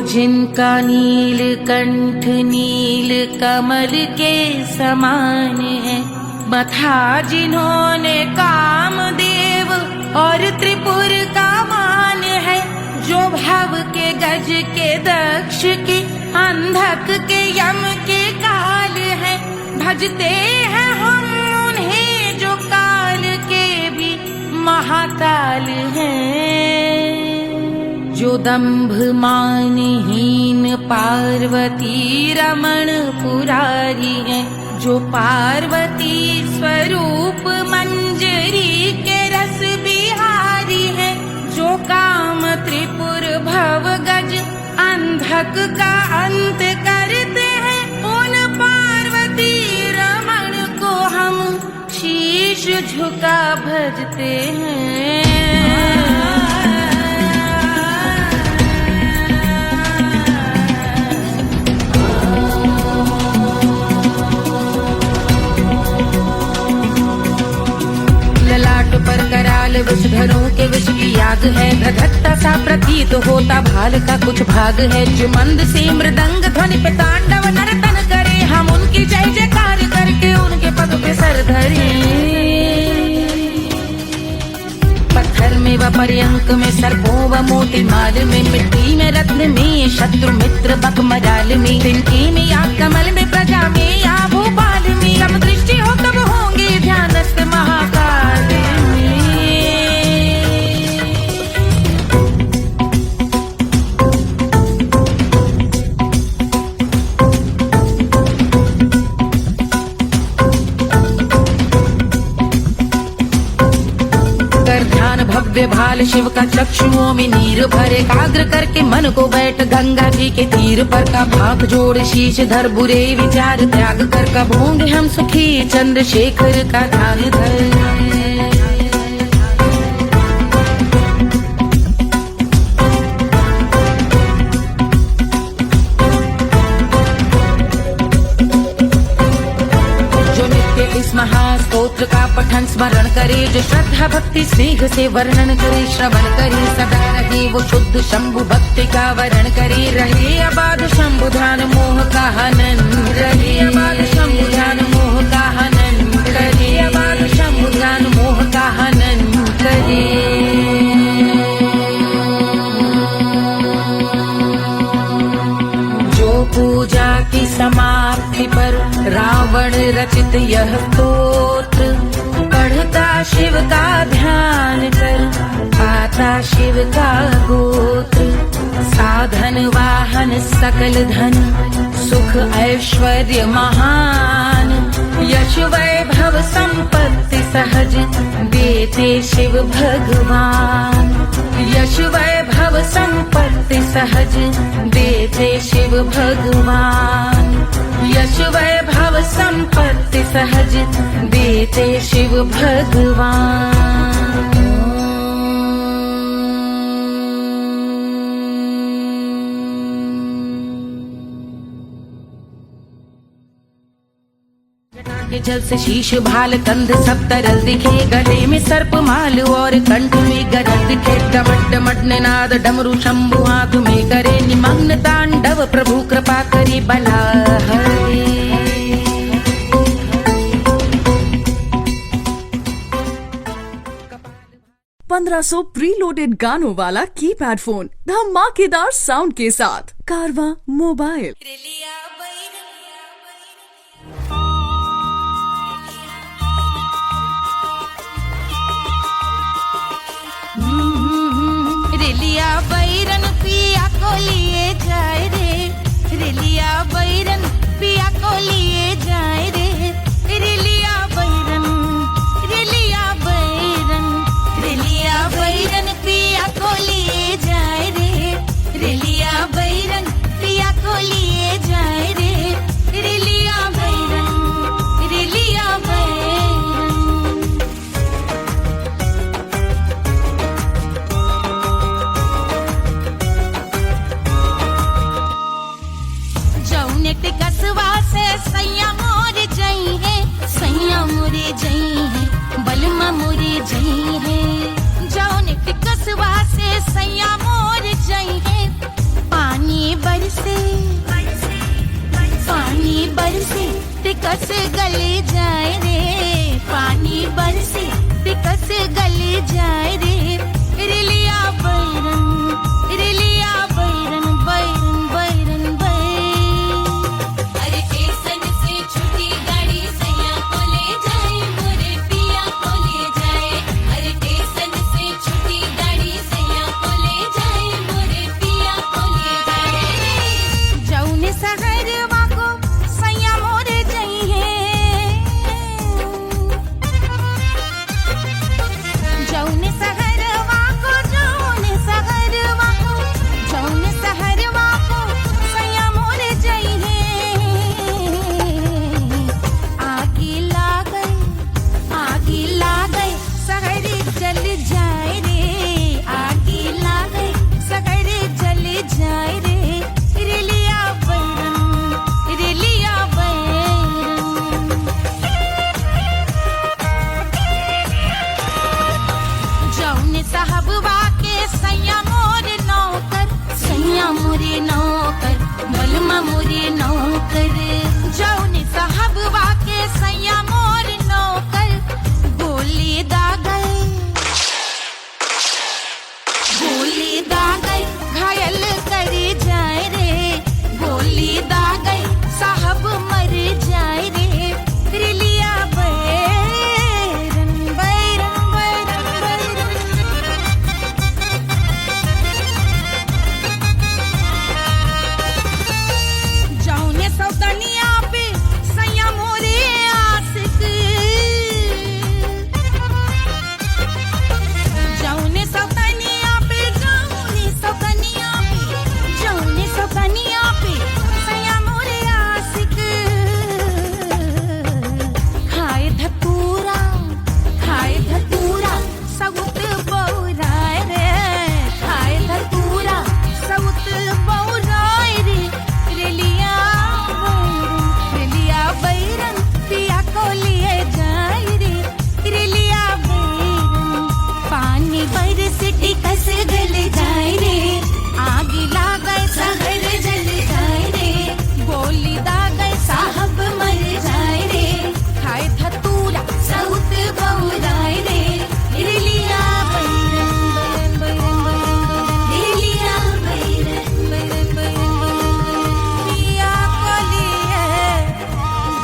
जिनका नील कंठ नील कमल के समान है, मथा जिन्होंने कामदेव और त्रिपुर का मान है। जो भव के गज के दक्ष के अंधक के यम के काल है, भजते हैं हम उन्हें जो काल के भी महाकाल हैं। जो दंभ मानहीन पार्वती रमण पुरारी है, जो पार्वती स्वरूप मंजरी के रस बिहारी है। जो काम त्रिपुर भव गज अंधक का अंत करते हैं, उन पार्वती रमण को हम शीश झुका भजते हैं। पर कराल विषधरों के विष की याद है, धधकता सा प्रतीत होता भाल का कुछ भाग है। जो मंद से मृदंग ध्वनि पे तांडव नर्तन करे, हम उनकी जय जयकार करके उनके पद पे सर धरे। पत्थर में व पर्यंक में सर्पों व मोती माल में, मिट्टी में रत्न में शत्रु मित्र बक मजाल में, तिनके में या कमल में प्रजा में या भोपाल में। जब दृष्टि हो तब होंगे ध्यानस्थ महाकाल में। भव्य भाल शिव का चक्षुओं में नीर भरे, एकाग्र करके मन को बैठ गंगा जी के तीर पर। का भाग जोड़ शीश धर बुरे विचार त्याग कर, कब होंगे हम सुखी चंद्रशेखर का ध्यान धर। महास्तोत्र का पठन स्मरण करे, जो श्रद्धा भक्ति स्नेह से वर्णन करे। श्रवण करे सदा रहे वो शुद्ध शंभु भक्ति का वरण करे। रहे अबाध शंभु ध्यान मोह का हनन, रहे अबाध शंभु ध्यान मोह का हनन करे। अबाध शंभु ध्यान मोह का हनन करे। पूजा की समाप्ति पर रावण रचित यह स्तोत्र, पढ़ता शिव का ध्यान कर पाता शिव का गोत्र। साधन वाहन सकल धन सुख ऐश्वर्य महान, यश वैभव संपत्ति सहज देते शिव भगवान। यश वैभव संपत्ति सहज देते शिव भगवान। यश वैभव संपत्ति सहज देते शिव भगवान। के जल से शीश भाल कंध सब तरल दिखे, गले में सर्प माल और कंठ में गरज दिखे। डमट डमट निनाद डमरू शंभु हाथ में करे निमग्न तांडव, प्रभु कृपा करी बला हरे। 1500 प्रीलोडेड गानों वाला कीपैड फोन धमाकेदार साउंड के साथ कारवा मोबाइल। रेलिया बैरन पिया को लिए जाए रे, रेलिया बैरन पिया को लिए जाए रे, रेलिया बैरन, रेलिया बैरन, रेलिया बैरन पिया को लिए जाए रे, रेलिया बैरन पिया को लिए जाए रे, रेलिया बैरन, रेलिया बैरन। जौने टिकसवा से सैया मोर जई है, सैया मोरे जई है, बलमा मोरे जई है। जौने टिकसवा से सैया मोर जई है, पानी बरसे, पानी बरसे टिकस गले जाए रे, पानी बरसे टिकस गले जाए रे, रेलिया बैरन, रेलिया बैरन, बैरन बैरन बैरन। अरे स्टेशन से छुट्टी गाड़ी सैया को ले जाए, मोरे पिया को ले जाए। अरे स्टेशन से छुट्टी गाड़ी सैया को ले जाए, मोरे पिया को ले जाए। जौने सहरवा को सैया मोरे जई है, जौने सहरवा को, जौने सहरवा को, जौने सहरवा को सैया मोरे जई है। आगी लागई, आगी लागई सहरी जल जाए रे, आगी लागई सहरी जल जाए रे, रेलिया बैरन, रेलिया बैरन। जौने साहबवा के सैया मोरे नौकर, सैया मोरे नौकर, बलमा मोरे नौकर। जौने साहबवा के सैया मोरे नौकर, गोली दागल, गोली दागल घायल करे जाए रे, गोली दागल साहब मर जाए रे, रेलिया बैरन, बैरन बैरन बैरन। जौने सौतनिया पे सैया मोरे आशिक, जौने सौतनिया पे, जौने सौतनिया पे, जौने सौतनिया पे सैया मोरे आशिक। खाए धतूरा, खाए धतूरा सउत बौराए रे, खाए धतूरा सउत बौराए रे, रेलिया बैरन, रेलिया बैरन पिया को लिए जाए रे, रेलिया बैरन। पानी बरस टिकस गल जाए रे, आगी लागै सहर जल जाए रे, गोली दागै साहब मर जाए रे, खाए धतूरा सउत बौराए रे, रेलिया बैरन, बैरन बैरन बैरन, रेलिया बैरन, बैरन बैरन पिया को लिए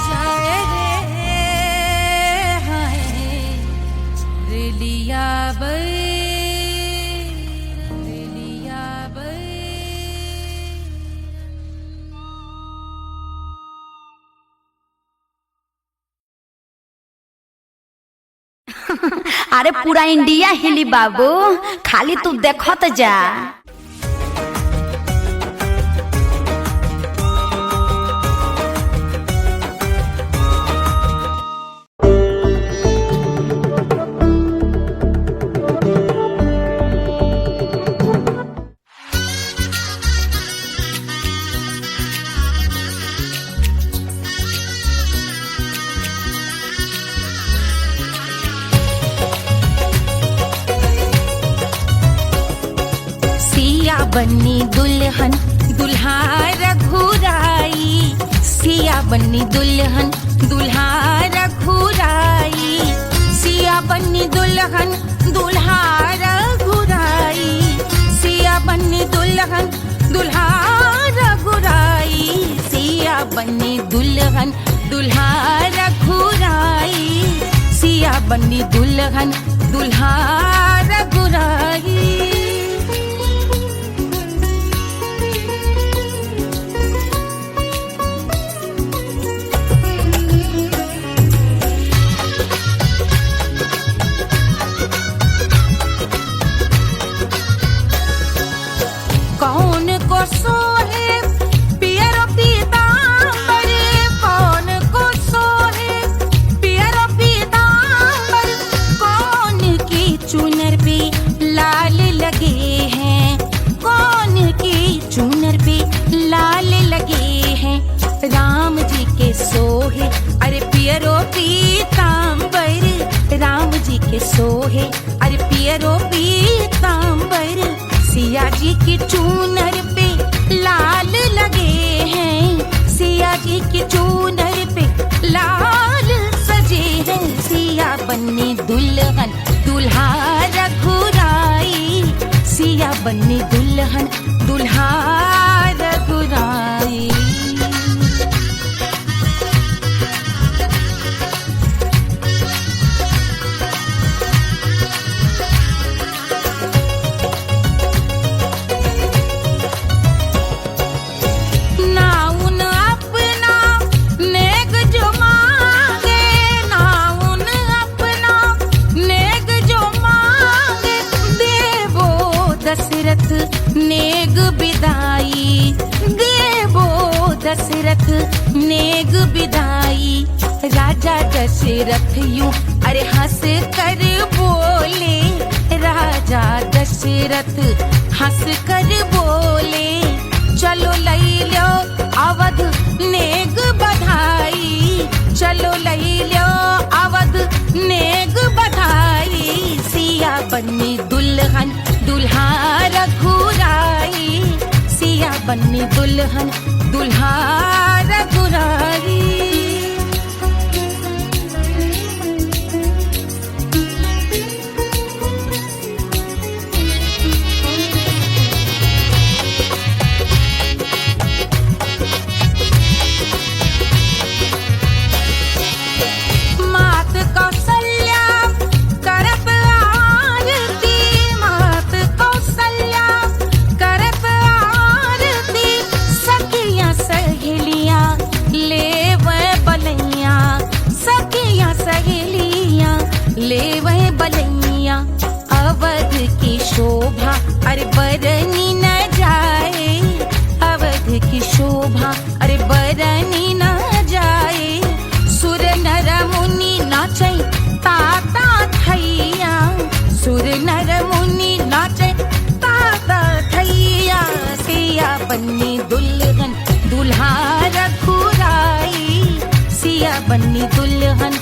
जाए रे, हाय रेलिया बैरन, रेलिया बैरन। अरे पूरा इंडिया हिली बाबू, खाली तू देखत जा। बन्नी दुल्हन दुल्हा रघुराई, सिया बन्नी दुल्हन दुल्हा रघुराई, सिया बन्नी दुल्हन दुल्हा रघुराई, सिया बन्नी दुल्हन दुल्हा रघुराई, सिया बन्नी दुल्हन दुल्हा रघुराई, सिया बन्नी दुल्हन दुल्हा रघुराई। कौन को सोहे पियरो पीतांबर, कौन को सोहे पियरो पीतांबर, कौन की चुनर पे लाल लगे हैं, कौन की चुनर पे लाल लगे हैं, राम जी के सोहे अरे पियरो पीतांबर, राम जी के सोहे अरे पियरो पीतांबर, सिया जी की चूनर पे लाल लगे हैं, सिया जी की चूनर पे लाल सजे हैं, सिया बन्नी दुल्हन दुल्हा रघुराई, सिया बन्नी दुल्हन दुल्हा रघुराई। नेग बिदाई देवो दशरथ नेग बिदाई, राजा दशरथ यूं अरे हंस कर बोले, राजा दशरथ हंस कर बोले, चलो लई लो अवध नेग बधाई, चलो लई लो अवध नेग बधाई, सिया बन्नी दुल्हन दुल्हा रघुराई, सिया बन्नी दुल्हन दुल्हा रघुराई। मात कौशल्या करत आरती, मात कौशल्या करत आरती, सखियां सहेलियां लेवे बलैया, सखियां सहेलियां लेवे बलैया, अवध की शोभा अरे बरनी न जाए, अवध की शोभा अरे बरनी न जाए, सुर नर मुनि नाचे ताता थैया, सुर नर मुनि नाचे ताता थैया, सिया बन्नी दुल्हन दुल्हा रघुराई, सिया बन्नी दुल्हन